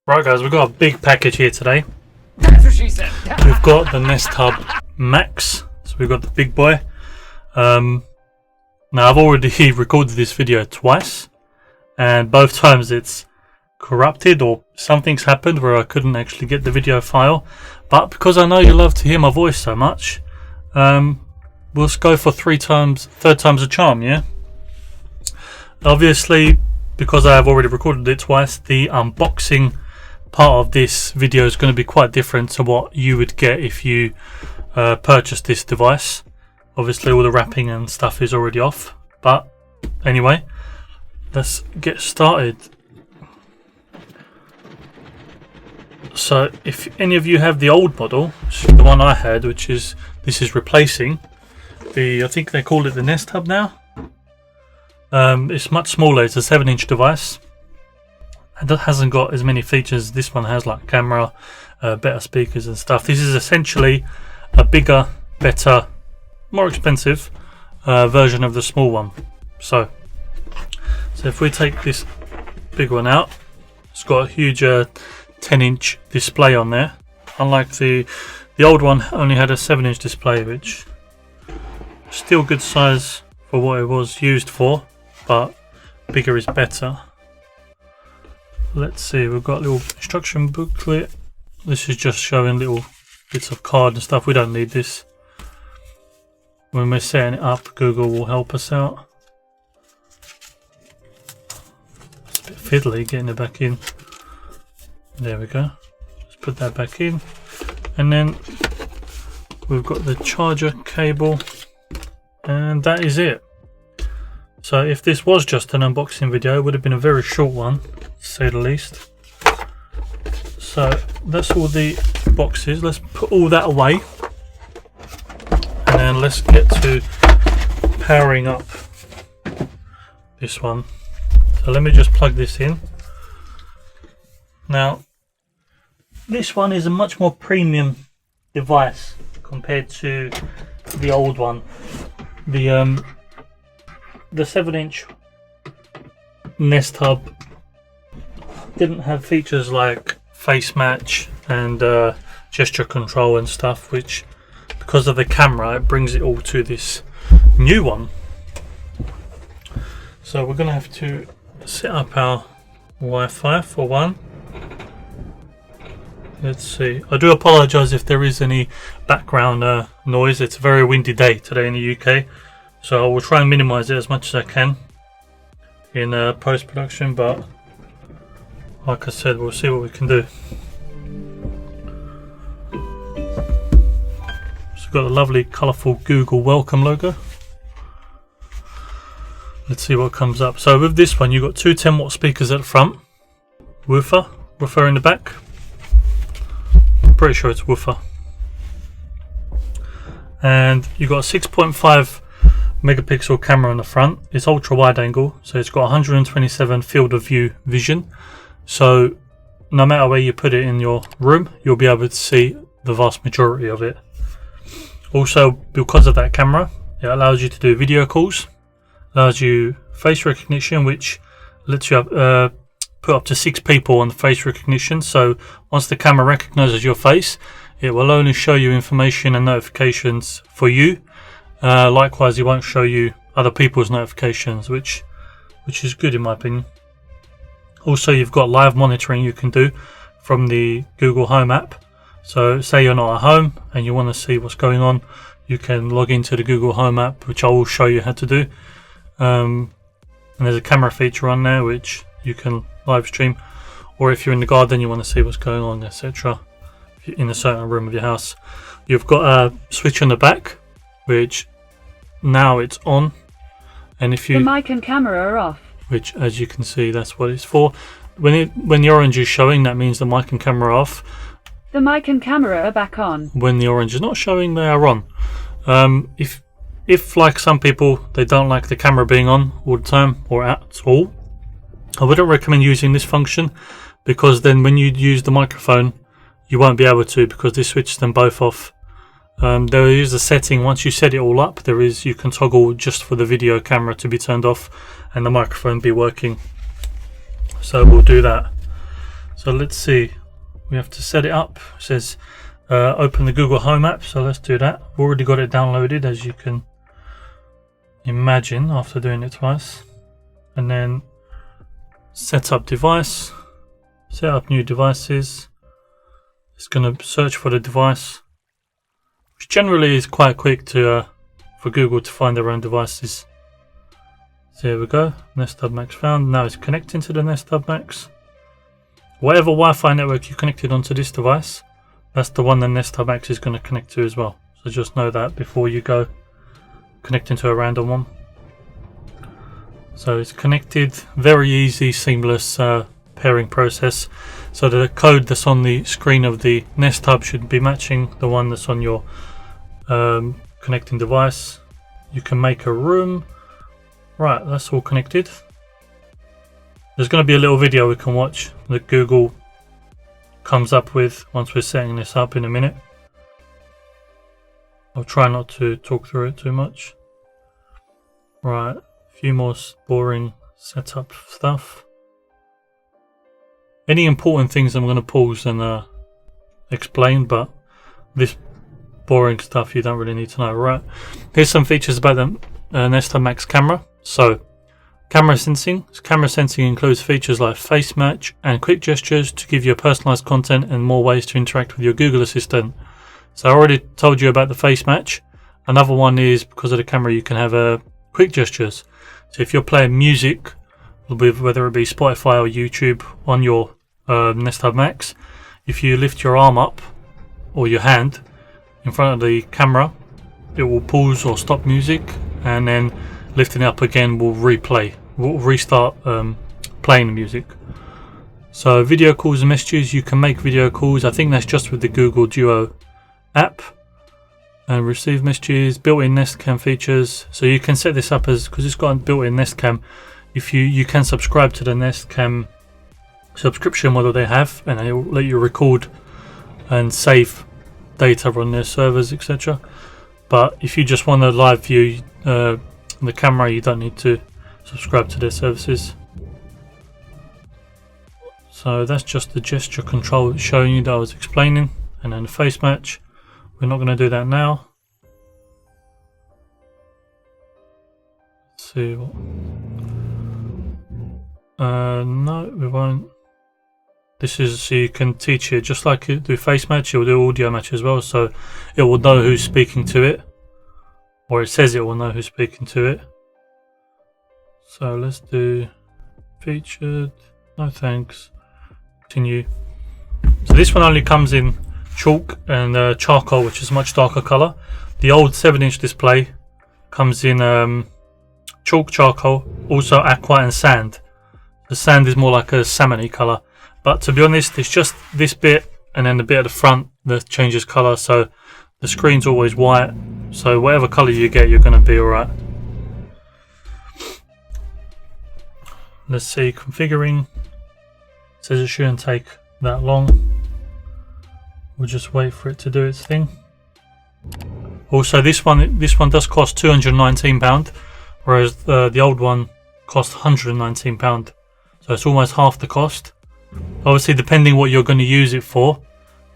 Right guys, we've got a big package here today. That's what she said. We've got the Nest Hub Max, so we've got the big boy. Now I've already recorded this video twice, and both times it's corrupted or something's happened where I couldn't actually get the video file. But because I know you love to hear my voice so much, we'll go for third time's a charm, yeah? Obviously, because I have already recorded it twice, the unboxing part of this video is going to be quite different to what you would get if you purchased this device. Obviously all the wrapping and stuff is already off, but anyway, let's get started. So if any of you have the old model, the one I had, which is this is replacing the, I think they call it the Nest Hub now. It's much smaller. It's a 7-inch device, and that hasn't got as many features this one has, like camera, better speakers and stuff. This is essentially a bigger, better, more expensive version of the small one. So if we take this big one out, it's got a huge 10-inch display on there. Unlike the old one, only had a 7-inch display, which still good size for what it was used for, but bigger is better. Let's see, we've got a little instruction booklet. This is just showing little bits of card and stuff. We don't need this. When we're setting it up, Google will help us out. It's a bit fiddly getting it back in. There we go. Let's put that back in. And then we've got the charger cable, and that is it. So if this was just an unboxing video, it would have been a very short one, to say the least. So that's all the boxes. Let's put all that away, and then let's get to powering up this one. So let me just plug this in. Now this one is a much more premium device compared to the old one. The 7-inch Nest Hub didn't have features like face match and gesture control and stuff, which, because of the camera, it brings it all to this new one. So we're gonna have to set up our Wi-Fi for one. Let's see. I do apologise if there is any background noise. It's a very windy day today in the UK, so I will try and minimise it as much as I can in post-production, but like I said, we'll see what we can do. So we've got a lovely colourful Google welcome logo. Let's see what comes up. So with this one, you've got two 10-watt speakers at the front, woofer in the back. Pretty sure it's woofer, and you've got a 6.5 megapixel camera on the front. It's ultra wide angle, so it's got 127 field of view vision, so no matter where you put it in your room, you'll be able to see the vast majority of it. Also, because of that camera, it allows you to do video calls, allows you face recognition, which lets you put up to 6 people on the face recognition. So once the camera recognizes your face, it will only show you information and notifications for you. Likewise, it won't show you other people's notifications, which is good in my opinion. Also, you've got live monitoring you can do from the Google Home app. So say you're not at home and you want to see what's going on, you can log into the Google Home app, which I will show you how to do. And there's a camera feature on there which you can live stream, or if you're in the garden you want to see what's going on, etc. in a certain room of your house. You've got a switch on the back, which now it's on, and if you the mic and camera are off, which as you can see, that's what it's for. When the orange is showing, that means the mic and camera are off. the mic and camera are back on. When the orange is not showing, they are on. If like some people, they don't like the camera being on all the time or at all, I wouldn't recommend using this function, because then when you use the microphone you won't be able to, because this switches them both off. There is a setting, once you set it all up, you can toggle just for the video camera to be turned off and the microphone be working. So we'll do that. So let's see. We have to set it up. It says open the Google Home app. So let's do that. I've already got it downloaded, as you can imagine, after doing it twice. And then set up device. Set up new devices. It's going to search for the device, which generally is quite quick to for Google to find their own devices. So here we go. Nest Hub Max found. Now it's connecting to the Nest Hub Max. Whatever Wi-Fi network you connected onto this device, that's the one the Nest Hub Max is going to connect to as well. So just know that before you go connecting to a random one. So it's connected. Very easy, seamless pairing process. So the code that's on the screen of the Nest Hub should be matching the one that's on your connecting device. You can make a room. Right, that's all connected. There's going to be a little video we can watch that Google comes up with once we're setting this up in a minute. I'll try not to talk through it too much. Right, a few more boring setup stuff. Any important things I'm going to pause and explain, but this boring stuff you don't really need to know. Right, here's some features about the Nest Hub Max camera. So, camera sensing. Camera sensing includes features like face match and quick gestures to give you personalized content and more ways to interact with your Google Assistant. So I already told you about the face match. Another one is, because of the camera, you can have quick gestures. So if you're playing music, whether it be Spotify or YouTube on your Nest Hub Max, if you lift your arm up or your hand in front of the camera, it will pause or stop music, and then lifting it up again will restart playing the music. So video calls and messages, you can make video calls. I think that's just with the Google Duo app. And receive messages, built-in Nest Cam features. So you can set this up as, because it's got a built-in Nest Cam, if you can subscribe to the Nest Cam subscription model they have, and it will let you record and save data on their servers, etc. But if you just want to live view the camera, you don't need to subscribe to their services. So that's just the gesture control showing you that I was explaining, and then the face match. We're not going to do that now. Let's see what. No, we won't. This is so you can teach it just like you do face match. It will do audio match as well, so it will know who's speaking to it, or it says it will know who's speaking to it. So let's do featured. No thanks. Continue. So this one only comes in chalk and charcoal, which is a much darker color. The old 7-inch display comes in chalk, charcoal, also aqua and sand. The sand is more like a salmony color, but to be honest, it's just this bit and then the bit at the front that changes color. So the screen's always white, so whatever color you get, you're going to be alright. Let's see, configuring. It says it shouldn't take that long. We'll just wait for it to do its thing. Also, this one does cost £219, whereas the old one cost £119. So it's almost half the cost. Obviously, depending what you're going to use it for,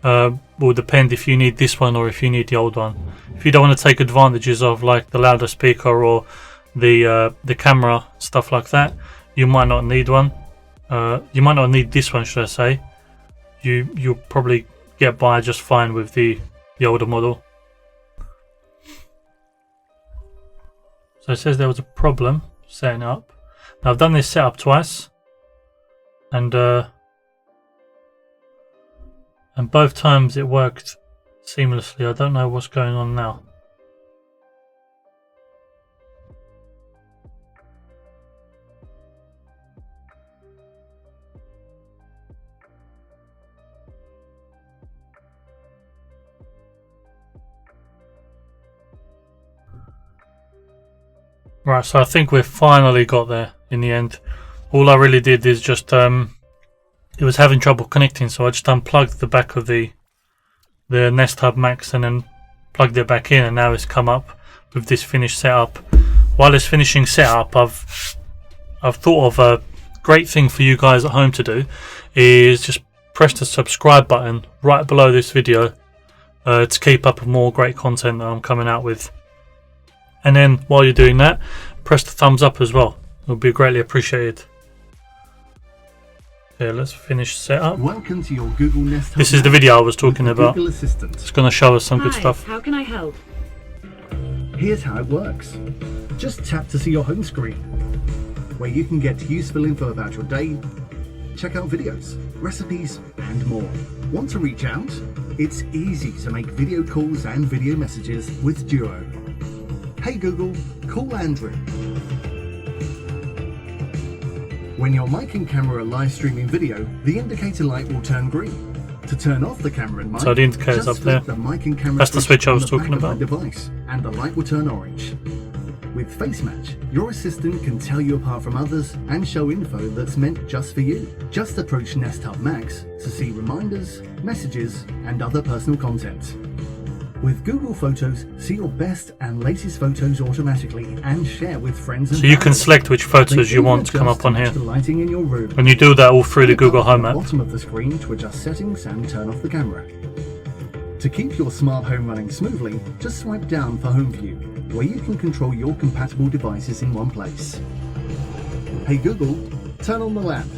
will depend if you need this one or if you need the old one. If you don't want to take advantages of like the louder speaker or the camera, stuff like that, you might not need one. You might not need this one, should I say. You'll probably get by just fine with the older model. So it says there was a problem setting up. Now I've done this setup twice, and both times it worked seamlessly. I don't know what's going on now. Right, so I think we've finally got there in the end. All I really did is just, it was having trouble connecting, so I just unplugged the back of the Nest Hub Max and then plugged it back in, and now it's come up with this finished setup. While it's finishing setup, I've thought of a great thing for you guys at home to do, is just press the subscribe button right below this video to keep up with more great content that I'm coming out with. And then while you're doing that, press the thumbs up as well. It'll be greatly appreciated. Yeah, let's finish setup. Welcome to your Google Nest Hub. This is the video I was talking about. Google Assistant. It's going to show us some good stuff. How can I help? Here's how it works. Just tap to see your home screen, where you can get useful info about your day, check out videos, recipes, and more. Want to reach out? It's easy to make video calls and video messages with Duo. Hey Google, call Andrew. When your mic and camera are live streaming video, the indicator light will turn green. To turn off the camera and mic, So the indicator's just up there. flip the mic and camera That's the switch I was on the talking back of about. the device, and the light will turn orange. With Face Match, your assistant can tell you apart from others and show info that's meant just for you. Just approach Nest Hub Max to see reminders, messages, and other personal content. With Google Photos, see your best and latest photos automatically and share with friends and So you can family. select which photos you want to come up on here. The lighting in your room. And you do that all through the Click Google up Home at app. the bottom of the screen to adjust settings and turn off the camera. To keep your smart home running smoothly, just swipe down for Home View, where you can control your compatible devices in one place. Hey Google, turn on the lamp.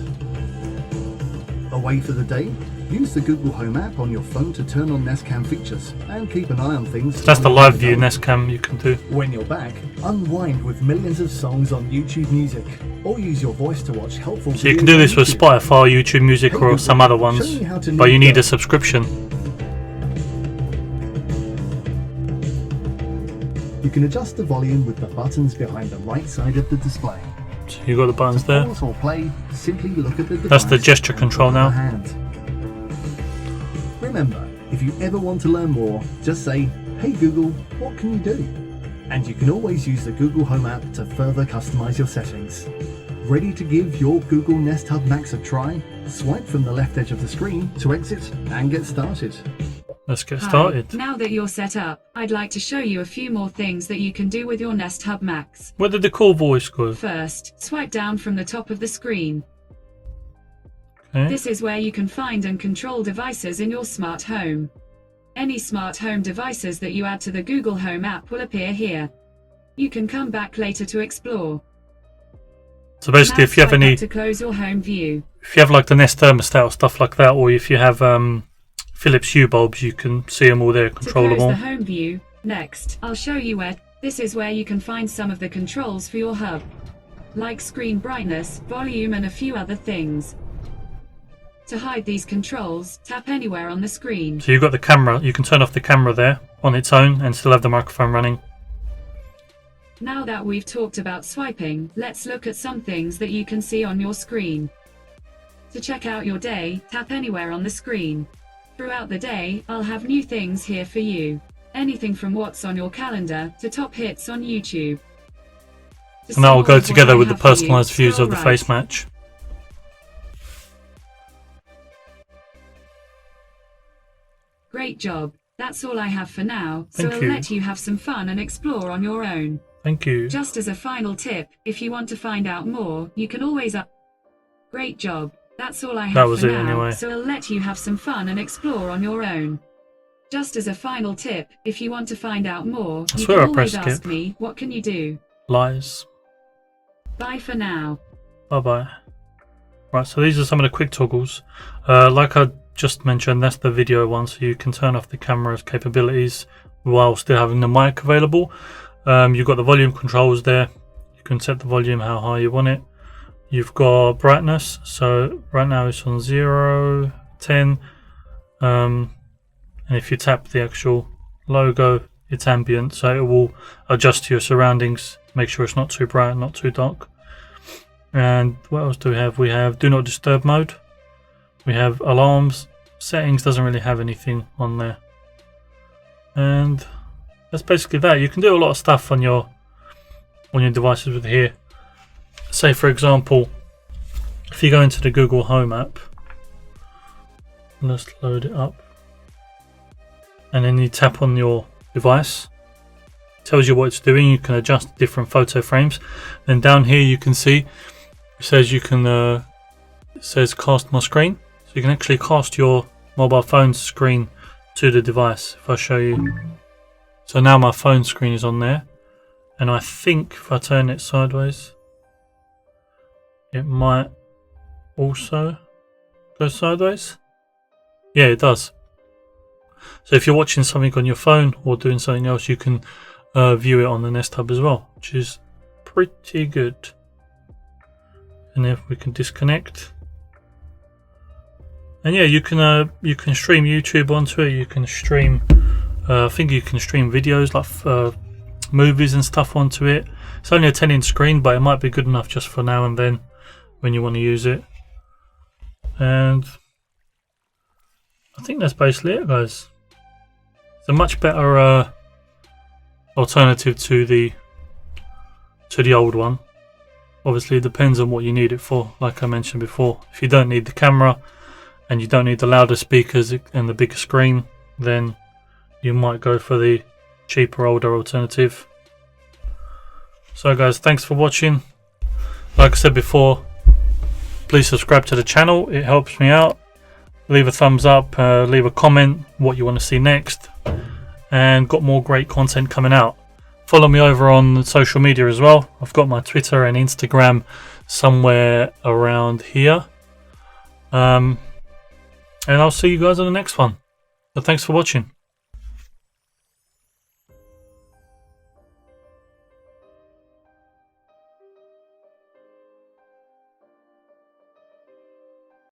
Away for the day? Use the Google Home app on your phone to turn on Nest Cam features and keep an eye on things. That's the live view Nest Cam you can do. When you're back, unwind with millions of songs on YouTube Music, or use your voice to watch helpful So you videos can do on this with YouTube. Spotify, YouTube Music, Hey or Google, some other show ones, me how to but you knit need a dough. subscription. You can adjust the volume with the buttons behind the right side of the display. So you got the buttons To there. pause or play, simply look at the device. That's the gesture and control hold now. the hand. Remember, if you ever want to learn more, just say, "Hey Google, what can you do?" And you can always use the Google Home app to further customize your settings. Ready to give your Google Nest Hub Max a try? Swipe from the left edge of the screen to exit and get started. Let's get Hi. started. Now that you're set up, I'd like to show you a few more things that you can do with your Nest Hub Max. Where did the call voice go? First, swipe down from the top of the screen. Okay. This is where you can find and control devices in your smart home. Any smart home devices that you add to the Google Home app will appear here. You can come back later to explore. So basically, Now if you have swipe any, up to close your home view. if you have like the Nest thermostat or stuff like that, or if you have Philips Hue bulbs, you can see them all there, To control them close all. the home view, next, I'll show you where. This is where you can find some of the controls for your hub, like screen brightness, volume, and a few other things. To hide these controls, tap anywhere on the screen. So you've got the camera. You can turn off the camera there on its own and still have the microphone running. Now that we've talked about swiping, let's look at some things that you can see on your screen. To check out your day, tap anywhere on the screen. Throughout the day, I'll have new things here for you. Anything from what's on your calendar to top hits on YouTube. To And that will see go all of what together I with the have for you, personalized views scroll of the right. face match. Great job. That's all I have for now, so Thank I'll you. let you have some fun and explore on your own. Thank you. Just as a final tip, if you want to find out more, you can always Great job. That's all I have That was for it now, anyway. so I'll let you have some fun and explore on your own. Just as a final tip, if you want to find out more, I you swear can I pressed always ask skip. me, what can you do? Lies. Bye for now. Bye bye. Right, so these are some of the quick toggles. Like I just mentioned, that's the video one, so you can turn off the camera's capabilities while still having the mic available. You've got the volume controls there. You can set the volume how high you want it. You've got brightness, so right now it's on 0, 10, and if you tap the actual logo, it's ambient, so it will adjust to your surroundings, make sure it's not too bright, not too dark. And what else do we have? We have do not disturb mode. We have alarms. Settings doesn't really have anything on there. And that's basically that. You can do a lot of stuff on your devices with here. Say for example, if you go into the Google Home app, let's load it up, and then you tap on your device, it tells you what it's doing. You can adjust different photo frames. Then down here you can see it says you can it says cast my screen, so you can actually cast your mobile phone screen to the device. If I show you, so now my phone screen is on there, and I think if I turn it sideways, it might also go sideways. Yeah, it does. So if you're watching something on your phone or doing something else, you can view it on the Nest Hub as well, which is pretty good. And if we can disconnect, and yeah, you can stream YouTube onto it. You can stream, I think you can stream videos like movies and stuff onto it. It's only a 10-inch screen, but it might be good enough just for now and then when you want to use it. And I think that's basically it, guys. It's a much better alternative to the old one. Obviously, it depends on what you need it for. Like I mentioned before, if you don't need the camera and you don't need the louder speakers and the bigger screen, then you might go for the cheaper, older alternative. So guys, thanks for watching. Like I said before, please subscribe to the channel, it helps me out. Leave a thumbs up, leave a comment what you want to see next, and got more great content coming out. Follow me over on social media as well. I've got my Twitter and Instagram somewhere around here. And I'll see you guys on the next one. So thanks for watching.